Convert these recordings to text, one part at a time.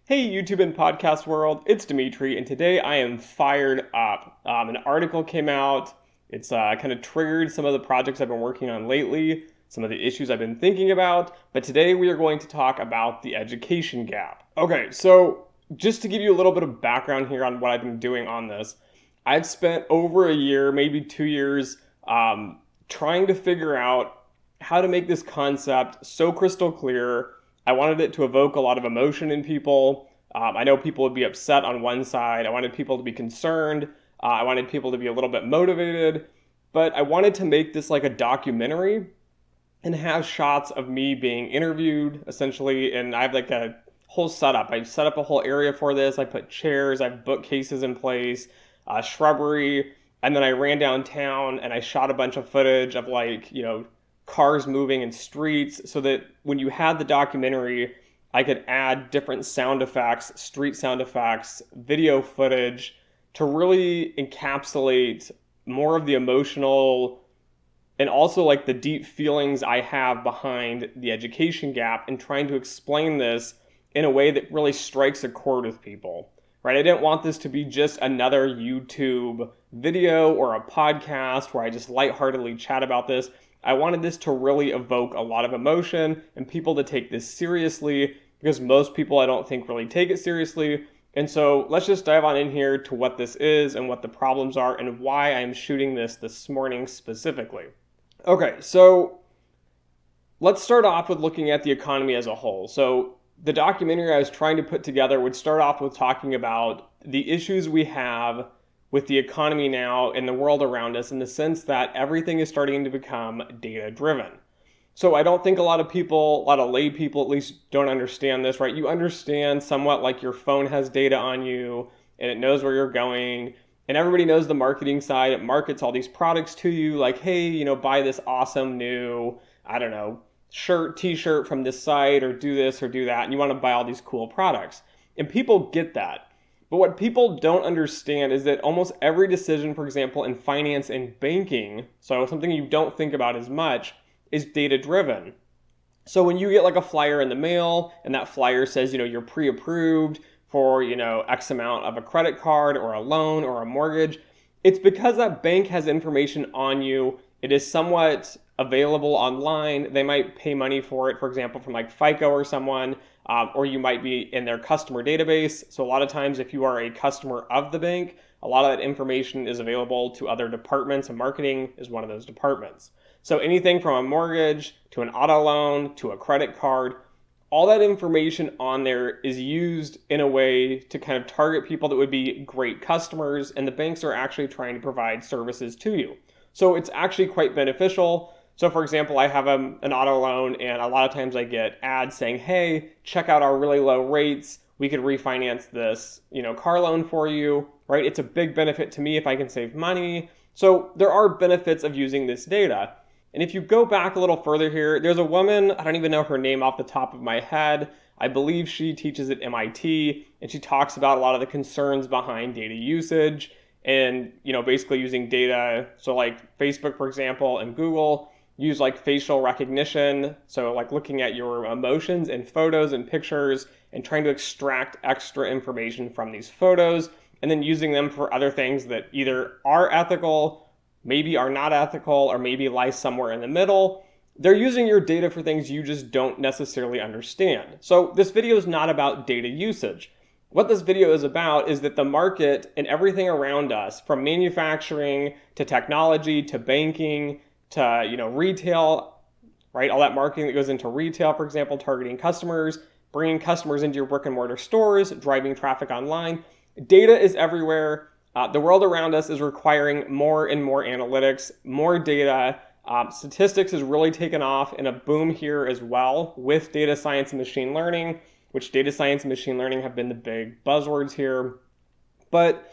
Hey, YouTube and podcast world, it's Dimitri, and today I am fired up. An article came out. It's kind of triggered some of the projects I've been working on lately, some of the issues I've been thinking about, but today we are going to talk about the education gap. Okay, so just to give you a little bit of background here on what I've been doing on this, I've spent over a year, maybe 2 years, trying to figure out how to make this concept so crystal clear. I wanted it to evoke a lot of emotion in people. I know people would be upset on one side. I wanted people to be concerned. I wanted people to be a little bit motivated. But I wanted to make this like a documentary and have shots of me being interviewed essentially. And I have like a whole setup. I set up a whole area for this. I put chairs, I have bookcases in place, shrubbery. And then I ran downtown and I shot a bunch of footage of cars moving in streets so that when you had the documentary, I could add different sound effects, street sound effects, video footage to really encapsulate more of the emotional and also like the deep feelings I have behind the education gap and trying to explain this in a way that really strikes a chord with people. Right? I didn't want this to be just another YouTube video or a podcast where I just lightheartedly chat about this. I wanted this to really evoke a lot of emotion and people to take this seriously because most people I don't think really take it seriously. And so let's just dive on in here to what this is and what the problems are and why I'm shooting this morning specifically. Okay, so let's start off with looking at the economy as a whole. So the documentary I was trying to put together would start off with talking about the issues we have with the economy now and the world around us in the sense that everything is starting to become data driven. So I don't think a lot of people, a lot of lay people at least don't understand this, right? You understand somewhat like your phone has data on you and it knows where you're going. And everybody knows the marketing side. It markets all these products to you like, hey, buy this awesome new, I don't know, shirt, t-shirt from this site or do this or do that. And you want to buy all these cool products. And people get that. But what people don't understand is that almost every decision, for example, in finance and banking, so something you don't think about as much, is data driven. So when you get like a flyer in the mail and that flyer says, you're pre-approved for, X amount of a credit card or a loan or a mortgage, it's because that bank has information on you. It is somewhat available online. They might pay money for it, for example, from like FICO or someone, or you might be in their customer database. So a lot of times if you are a customer of the bank, a lot of that information is available to other departments, and marketing is one of those departments. So anything from a mortgage to an auto loan to a credit card, all that information on there is used in a way to kind of target people that would be great customers, and the banks are actually trying to provide services to you. So it's actually quite beneficial. So for example, I have an auto loan and a lot of times I get ads saying, hey, check out our really low rates. We could refinance this, car loan for you, right? It's a big benefit to me if I can save money. So there are benefits of using this data. And if you go back a little further here, there's a woman, I don't even know her name off the top of my head. I believe she teaches at MIT and she talks about a lot of the concerns behind data usage and, basically using data. So like Facebook, for example, and Google use like facial recognition. So like looking at your emotions and photos and pictures and trying to extract extra information from these photos and then using them for other things that either are ethical, maybe are not ethical, or maybe lie somewhere in the middle. They're using your data for things you just don't necessarily understand. So this video is not about data usage. What this video is about is that the market and everything around us, from manufacturing to technology to banking to retail, right? All that marketing that goes into retail, for example, targeting customers, bringing customers into your brick and mortar stores, driving traffic online. Data is everywhere. The world around us is requiring more and more analytics, more data. Statistics has really taken off in a boom here as well with data science and machine learning, which data science and machine learning have been the big buzzwords here. But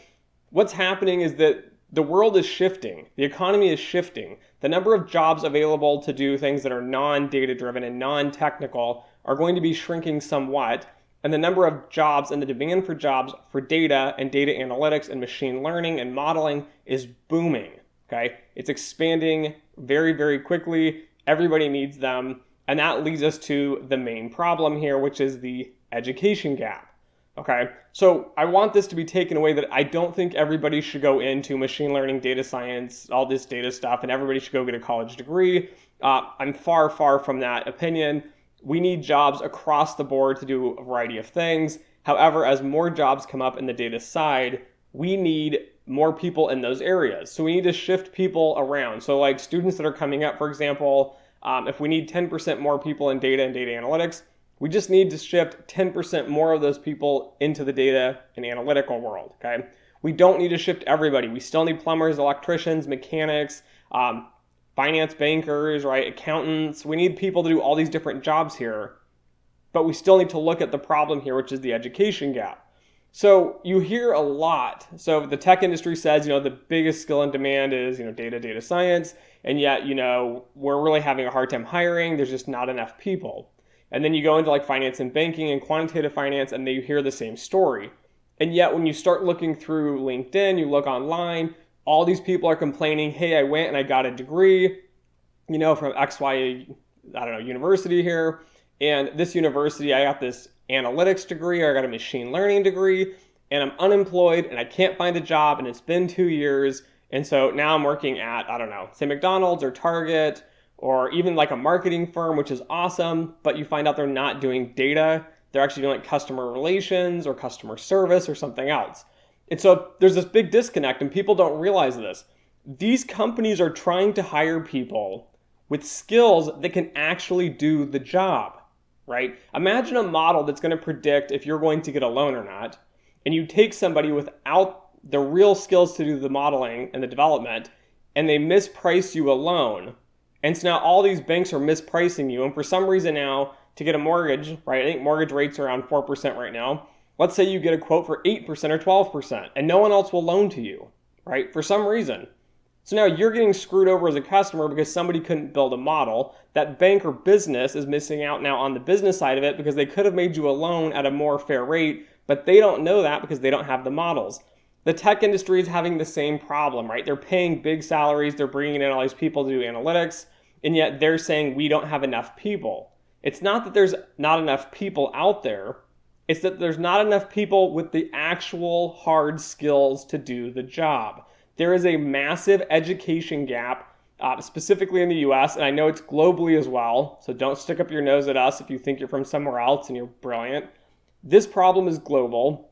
what's happening is that the world is shifting. The economy is shifting. The number of jobs available to do things that are non-data driven and non-technical are going to be shrinking somewhat. And the number of jobs and the demand for jobs for data and data analytics and machine learning and modeling is booming, okay? It's expanding very, very quickly. Everybody needs them. And that leads us to the main problem here, which is the education gap. Okay, so I want this to be taken away that I don't think everybody should go into machine learning, data science, all this data stuff, and everybody should go get a college degree. I'm far, far from that opinion. We need jobs across the board to do a variety of things. However, as more jobs come up in the data side, we need more people in those areas. So we need to shift people around. So like students that are coming up, for example, if we need 10% more people in data and data analytics, we just need to shift 10% more of those people into the data and analytical world, okay? We don't need to shift everybody. We still need plumbers, electricians, mechanics, finance bankers, right? Accountants. We need people to do all these different jobs here, but we still need to look at the problem here, which is the education gap. So you hear a lot. So the tech industry says, the biggest skill in demand is, data science. And yet, we're really having a hard time hiring. There's just not enough people. And then you go into like finance and banking and quantitative finance, and you hear the same story. And yet when you start looking through LinkedIn, you look online, all these people are complaining, hey, I went and I got a degree, from XY, university here. And this university, I got this analytics degree, or I got a machine learning degree, and I'm unemployed and I can't find a job, and it's been 2 years. And so now I'm working at, say McDonald's or Target, or even like a marketing firm, which is awesome, but you find out they're not doing data. They're actually doing like customer relations or customer service or something else. And so there's this big disconnect, and people don't realize this. These companies are trying to hire people with skills that can actually do the job, right? Imagine a model that's going to predict if you're going to get a loan or not, and you take somebody without the real skills to do the modeling and the development, and they misprice you a loan. And so now all these banks are mispricing you. And for some reason now, to get a mortgage, right, I think mortgage rates are around 4% right now. Let's say you get a quote for 8% or 12%, and no one else will loan to you, right, for some reason. So now you're getting screwed over as a customer because somebody couldn't build a model. That bank or business is missing out now on the business side of it because they could have made you a loan at a more fair rate, but they don't know that because they don't have the models. The tech industry is having the same problem, right? They're paying big salaries, they're bringing in all these people to do analytics, and yet they're saying we don't have enough people. It's not that there's not enough people out there, it's that there's not enough people with the actual hard skills to do the job. There is a massive education gap, specifically in the US, and I know it's globally as well, so don't stick up your nose at us if you think you're from somewhere else and you're brilliant. This problem is global.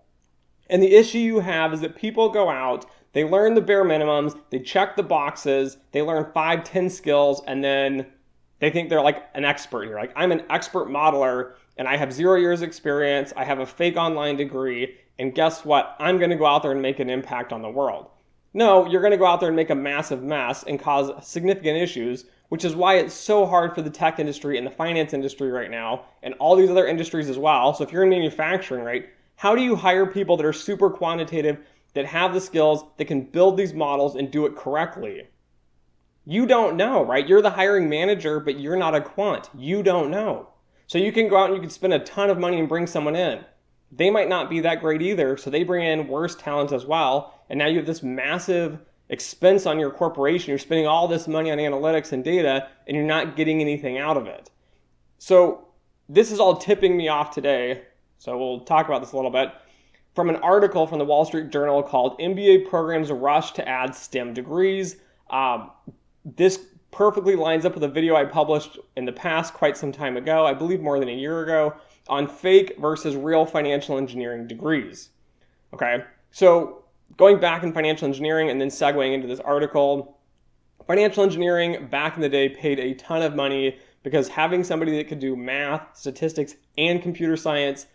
And the issue you have is that people go out, they learn the bare minimums, they check the boxes, they learn 5, 10 skills, and then they think they're like an expert here. Like, I'm an expert modeler, and I have 0 years experience, I have a fake online degree, and guess what? I'm going to go out there and make an impact on the world. No, you're going to go out there and make a massive mess and cause significant issues, which is why it's so hard for the tech industry and the finance industry right now, and all these other industries as well. So if you're in manufacturing, right, how do you hire people that are super quantitative, that have the skills, that can build these models and do it correctly? You don't know, right? You're the hiring manager, but you're not a quant. You don't know. So you can go out and you can spend a ton of money and bring someone in. They might not be that great either, so they bring in worse talent as well. And now you have this massive expense on your corporation. You're spending all this money on analytics and data, and you're not getting anything out of it. So this is all tipping me off today. So we'll talk about this a little bit. From an article from the Wall Street Journal called MBA Programs Rush to Add STEM Degrees. This perfectly lines up with a video I published in the past quite some time ago, I believe more than a year ago, on fake versus real financial engineering degrees. Okay, so going back in financial engineering and then segueing into this article, financial engineering back in the day paid a ton of money because having somebody that could do math, statistics, and computer science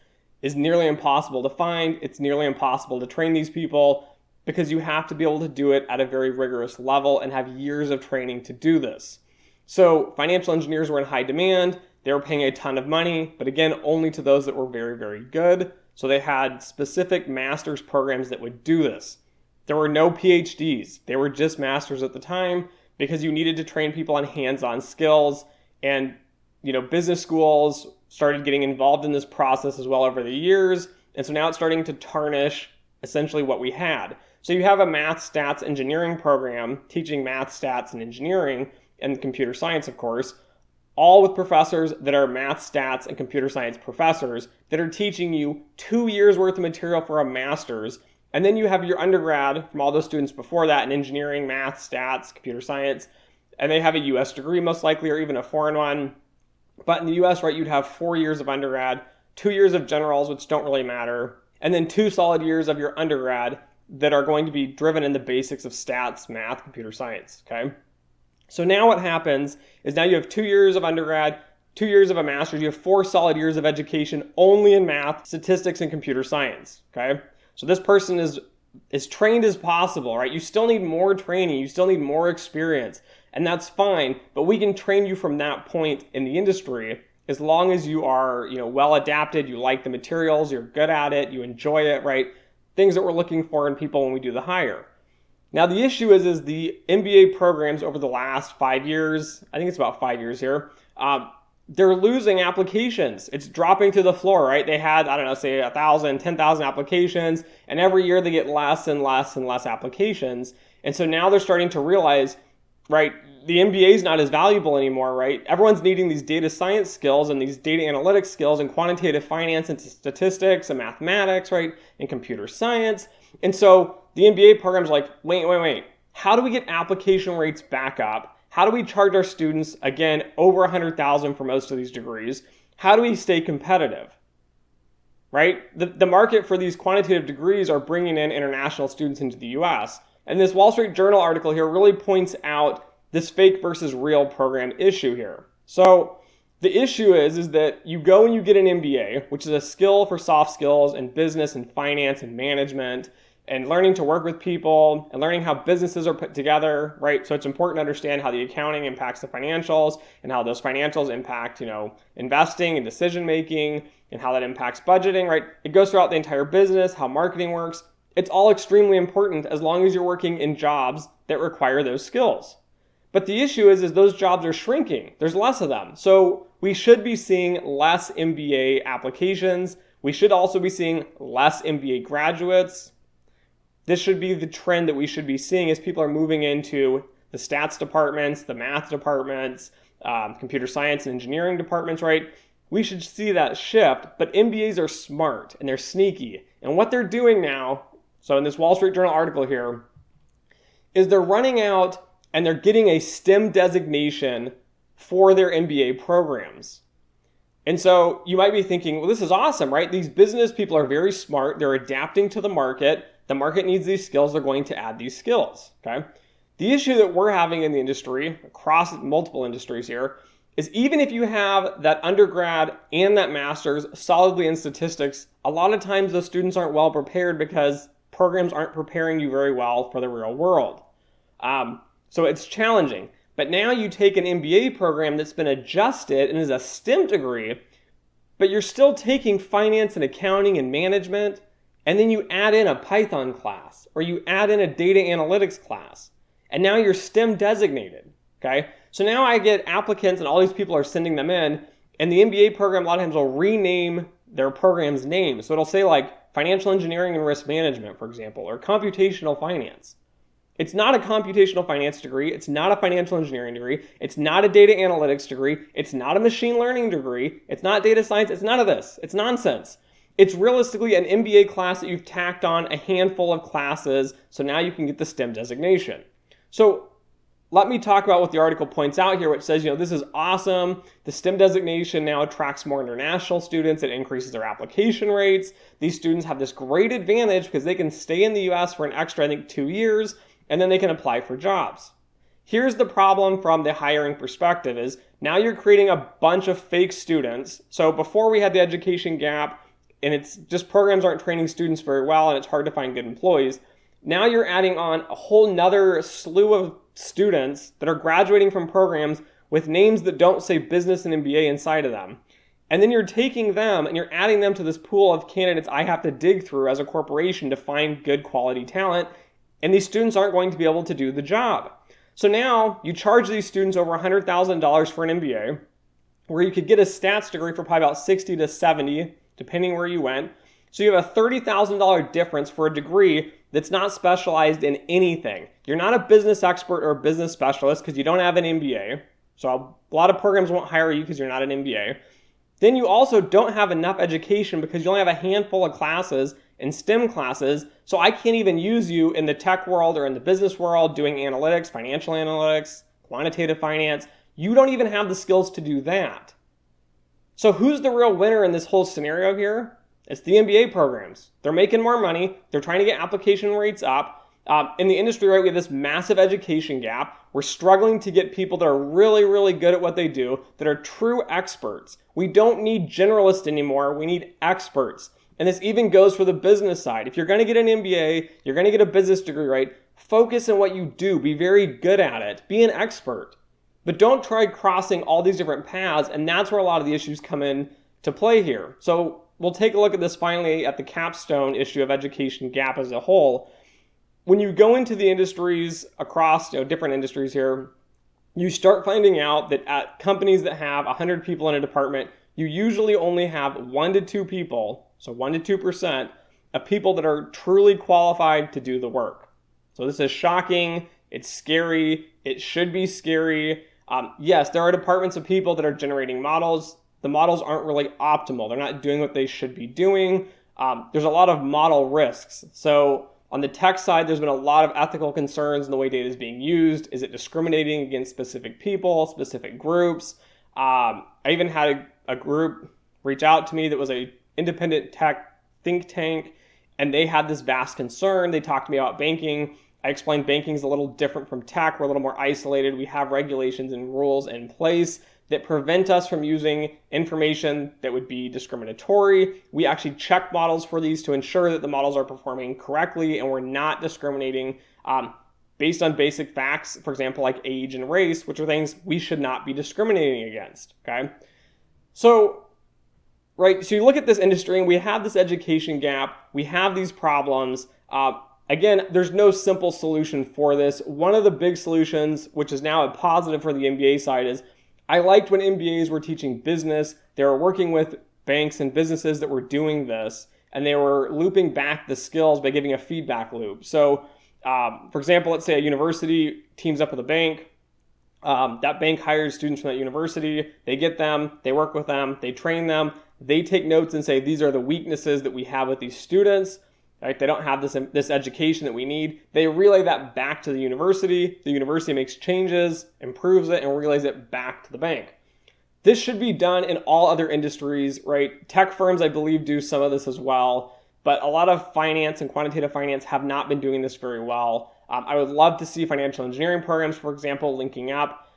is nearly impossible to find. It's nearly impossible to train these people because you have to be able to do it at a very rigorous level and have years of training to do this. So financial engineers were in high demand. They were paying a ton of money, but again, only to those that were very, very good. So they had specific master's programs that would do this. There were no PhDs. They were just masters at the time because you needed to train people on hands-on skills. And, business schools started getting involved in this process as well over the years. And so now it's starting to tarnish essentially what we had. So you have a math, stats, engineering program teaching math, stats, and engineering, and computer science, of course. all with professors that are math, stats, and computer science professors that are teaching you 2 years worth of material for a master's. And then you have your undergrad from all those students before that in engineering, math, stats, computer science, and they have a US degree most likely, or even a foreign one. But in the US, right, you'd have 4 years of undergrad, 2 years of generals, which don't really matter, and then 2 solid years of your undergrad that are going to be driven in the basics of stats, math, computer science, okay? So now what happens is now you have 2 years of undergrad, 2 years of a master's, you have 4 solid years of education only in math, statistics, and computer science, okay? So this person is trained as possible, right? You still need more training, you still need more experience, and that's fine, but we can train you from that point in the industry as long as you are, well adapted, you like the materials, you're good at it, you enjoy it, right? Things that we're looking for in people when we do the hire. Now the issue is the MBA programs over the last 5 years, I think it's about 5 years here, they're losing applications. It's dropping to the floor, right? They had, I don't know, say 1,000, 10,000 applications, and every year they get less and less and less applications. And so now they're starting to realize, right, the MBA is not as valuable anymore, right? Everyone's needing these data science skills and these data analytics skills and quantitative finance and statistics and mathematics, right? And computer science. And so the MBA program's like, wait. How do we get application rates back up? How do we charge our students, again, over 100,000 for most of these degrees? How do we stay competitive, right? The market for these quantitative degrees are bringing in international students into the US. And this Wall Street Journal article here really points out this fake versus real program issue here. So the issue is that you go and you get an MBA, which is a skill for soft skills in business and finance and management, and learning to work with people and learning how businesses are put together, right? So it's important to understand how the accounting impacts the financials and how those financials impact, investing and decision making and how that impacts budgeting, right? It goes throughout the entire business, how marketing works. It's all extremely important as long as you're working in jobs that require those skills. But the issue is those jobs are shrinking. There's less of them. So we should be seeing less MBA applications. We should also be seeing less MBA graduates. This should be the trend that we should be seeing as people are moving into the stats departments, the math departments, computer science and engineering departments, right? We should see that shift, but MBAs are smart and they're sneaky. And what they're doing now, so in this Wall Street Journal article here, is they're running out and they're getting a STEM designation for their MBA programs. And so you might be thinking, well, this is awesome, right? These business people are very smart. They're adapting to the market. The market needs these skills. They're going to add these skills, okay? The issue that we're having in the industry, across multiple industries here, is even if you have that undergrad and that master's solidly in statistics, a lot of times those students aren't well prepared because programs aren't preparing you very well for the real world. So it's challenging. But now you take an MBA program that's been adjusted and is a STEM degree, but you're still taking finance and accounting and management, and then you add in a Python class or you add in a data analytics class, and now you're STEM designated, okay? So now I get applicants and all these people are sending them in, and the MBA program a lot of times will rename their program's name. So it'll say like financial engineering and risk management, for example, or computational finance. It's not a computational finance degree. It's not a financial engineering degree. It's not a data analytics degree. It's not a machine learning degree. It's not data science. It's none of this. It's nonsense. It's realistically an MBA class that you've tacked on a handful of classes, so now you can get the STEM designation. So let me talk about what the article points out here, which says, this is awesome. The STEM designation now attracts more international students. It increases their application rates. These students have this great advantage because they can stay in the US for an extra, 2 years, and then they can apply for jobs. Here's the problem from the hiring perspective is now you're creating a bunch of fake students. So before we had the education gap, and it's just programs aren't training students very well, and it's hard to find good employees. Now you're adding on a whole nother slew of students that are graduating from programs with names that don't say business and MBA inside of them. And then you're taking them and you're adding them to this pool of candidates I have to dig through as a corporation to find good quality talent. And these students aren't going to be able to do the job. So now you charge these students over $100,000 for an MBA, where you could get a stats degree for probably about 60 to 70, depending where you went. So you have a $30,000 difference for a degree that's not specialized in anything. You're not a business expert or a business specialist because you don't have an MBA. So a lot of programs won't hire you because you're not an MBA. Then you also don't have enough education because you only have a handful of classes in STEM classes. So I can't even use you in the tech world or in the business world doing analytics, financial analytics, quantitative finance. You don't even have the skills to do that. So who's the real winner in this whole scenario here? It's the MBA programs. They're making more money. They're trying to get application rates up. In the industry, right, we have this massive education gap. We're struggling to get people that are really, really good at what they do, that are true experts. We don't need generalists anymore. We need experts. And this even goes for the business side. If you're going to get an MBA, you're going to get a business degree, right? Focus on what you do. Be very good at it. Be an expert. But don't try crossing all these different paths, and that's where a lot of the issues come in to play here. So we'll take a look at this finally at the capstone issue of education gap as a whole. When you go into the industries across different industries here, you start finding out that at companies that have 100 people in a department, you usually only have 1 to 2 people, so 1 to 2% of people that are truly qualified to do the work. So this is shocking. It's scary. It should be scary. Yes, there are departments of people that are generating models. The models aren't really optimal. They're not doing what they should be doing. There's a lot of model risks. So on the tech side, there's been a lot of ethical concerns in the way data is being used. Is it discriminating against specific people, specific groups? I even had a group reach out to me that was an independent tech think tank, and they had this vast concern. They talked to me about banking. I explained banking is a little different from tech. We're a little more isolated. We have regulations and rules in place that prevent us from using information that would be discriminatory. We actually check models for these to ensure that the models are performing correctly and we're not discriminating based on basic facts, for example, like age and race, which are things we should not be discriminating against, okay? So you look at this industry and we have this education gap, we have these problems. Again, there's no simple solution for this. One of the big solutions, which is now a positive for the MBA side, is I liked when MBAs were teaching business. They were working with banks and businesses that were doing this, and they were looping back the skills by giving a feedback loop. So, for example, let's say a university teams up with a bank. That bank hires students from that university. They get them, they work with them, they train them. They take notes and say, these are the weaknesses that we have with these students. Right? They don't have this education that we need. They relay that back to the university. The university makes changes, improves it, and relays it back to the bank. This should be done in all other industries, right? Tech firms, I believe, do some of this as well, but a lot of finance and quantitative finance have not been doing this very well. I would love to see financial engineering programs, for example, linking up.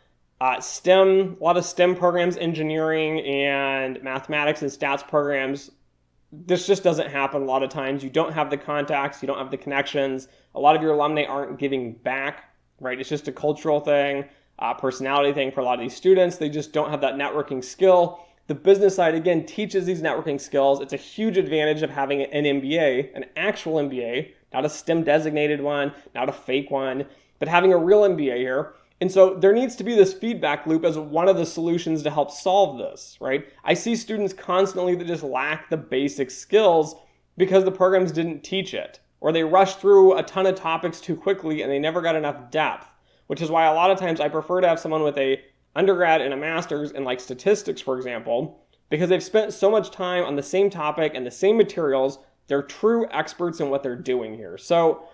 STEM, a lot of STEM programs, engineering and mathematics and stats programs. This just doesn't happen a lot of times. You don't have the contacts, you don't have the connections. A lot of your alumni aren't giving back, right? It's just a cultural thing, personality thing for a lot of these students. They just don't have that networking skill. The business side, again, teaches these networking skills. It's a huge advantage of having an MBA, an actual MBA, not a STEM designated one, not a fake one, but having a real MBA here. And so there needs to be this feedback loop as one of the solutions to help solve this, right? I see students constantly that just lack the basic skills because the programs didn't teach it, or they rushed through a ton of topics too quickly and they never got enough depth, which is why a lot of times I prefer to have someone with a undergrad and a master's in like statistics, for example, because they've spent so much time on the same topic and the same materials. They're true experts in what they're doing here. So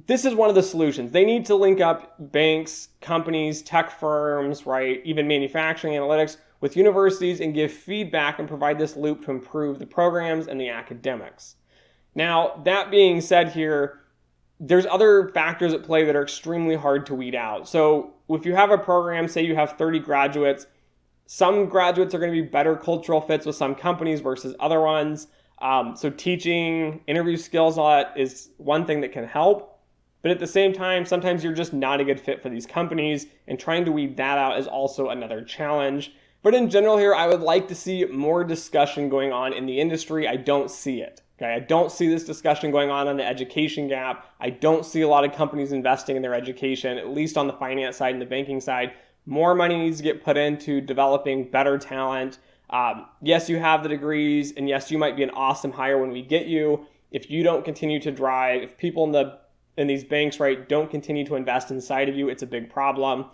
this is one of the solutions. They need to link up banks, companies, tech firms, right, even manufacturing analytics with universities and give feedback and provide this loop to improve the programs and the academics. Now, that being said here, there's other factors at play that are extremely hard to weed out. So if you have a program, say you have 30 graduates, some graduates are going to be better cultural fits with some companies versus other ones. So teaching, interview skills, all that is one thing that can help. But at the same time, sometimes you're just not a good fit for these companies, and trying to weed that out is also another challenge. But in general here, I would like to see more discussion going on in the industry. I don't see it. Okay, I don't see this discussion going on the education gap. I don't see a lot of companies investing in their education, at least on the finance side and the banking side. More money needs to get put into developing better talent. Yes, you have the degrees, and yes, you might be an awesome hire when we get you. If you don't continue to drive, if people in these banks, right, don't continue to invest inside of you, it's a big problem.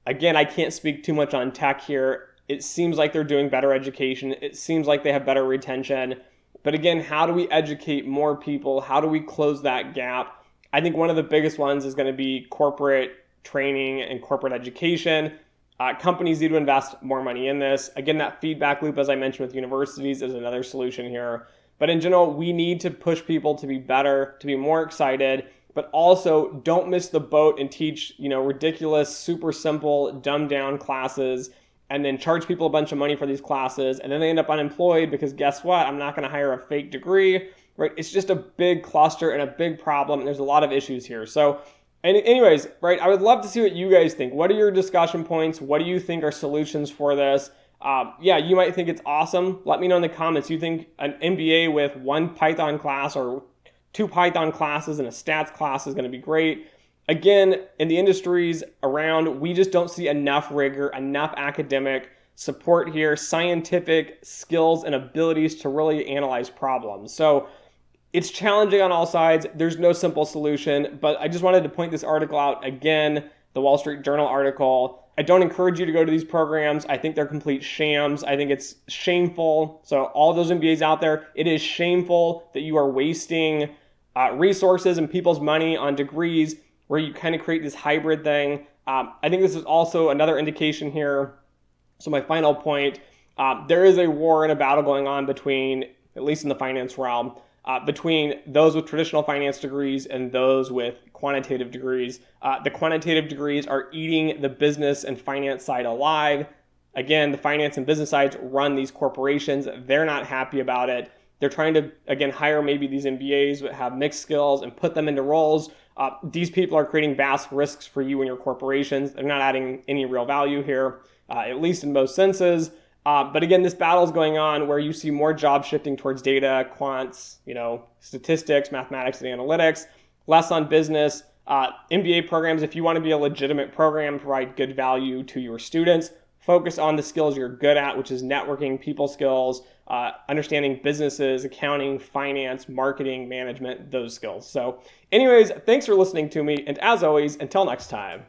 Again, I can't speak too much on tech here. It seems like they're doing better education. It seems like they have better retention. But again, how do we educate more people? How do we close that gap? I think one of the biggest ones is going to be corporate training and corporate education. Companies need to invest more money in this. Again, that feedback loop, as I mentioned with universities, is another solution here. But in general, we need to push people to be better, to be more excited, but also don't miss the boat and teach, ridiculous, super simple, dumbed down classes and then charge people a bunch of money for these classes. And then they end up unemployed because guess what? I'm not going to hire a fake degree, right? It's just a big cluster and a big problem. And there's a lot of issues here. So anyways, right, I would love to see what you guys think. What are your discussion points? What do you think are solutions for this? You might think it's awesome. Let me know in the comments. You think an MBA with one Python class or 2 Python classes and a stats class is going to be great. Again, in the industries around, we just don't see enough rigor, enough academic support here, scientific skills and abilities to really analyze problems. So it's challenging on all sides. There's no simple solution, but I just wanted to point this article out again, the Wall Street Journal article. I don't encourage you to go to these programs. I think they're complete shams. I think it's shameful. So all those MBAs out there, it is shameful that you are wasting resources and people's money on degrees where you kind of create this hybrid thing. I think this is also another indication here. So my final point, there is a war and a battle going on between, at least in the finance realm, between those with traditional finance degrees and those with quantitative degrees. The quantitative degrees are eating the business and finance side alive. Again, the finance and business sides run these corporations. They're not happy about it. They're trying to, again, hire maybe these MBAs that have mixed skills and put them into roles. These people are creating vast risks for you and your corporations. They're not adding any real value here, at least in most senses. But again, this battle is going on where you see more jobs shifting towards data, quants, statistics, mathematics, and analytics, less on business. MBA programs, if you want to be a legitimate program, provide good value to your students, focus on the skills you're good at, which is networking, people skills, understanding businesses, accounting, finance, marketing, management, those skills. So anyways, thanks for listening to me. And as always, until next time.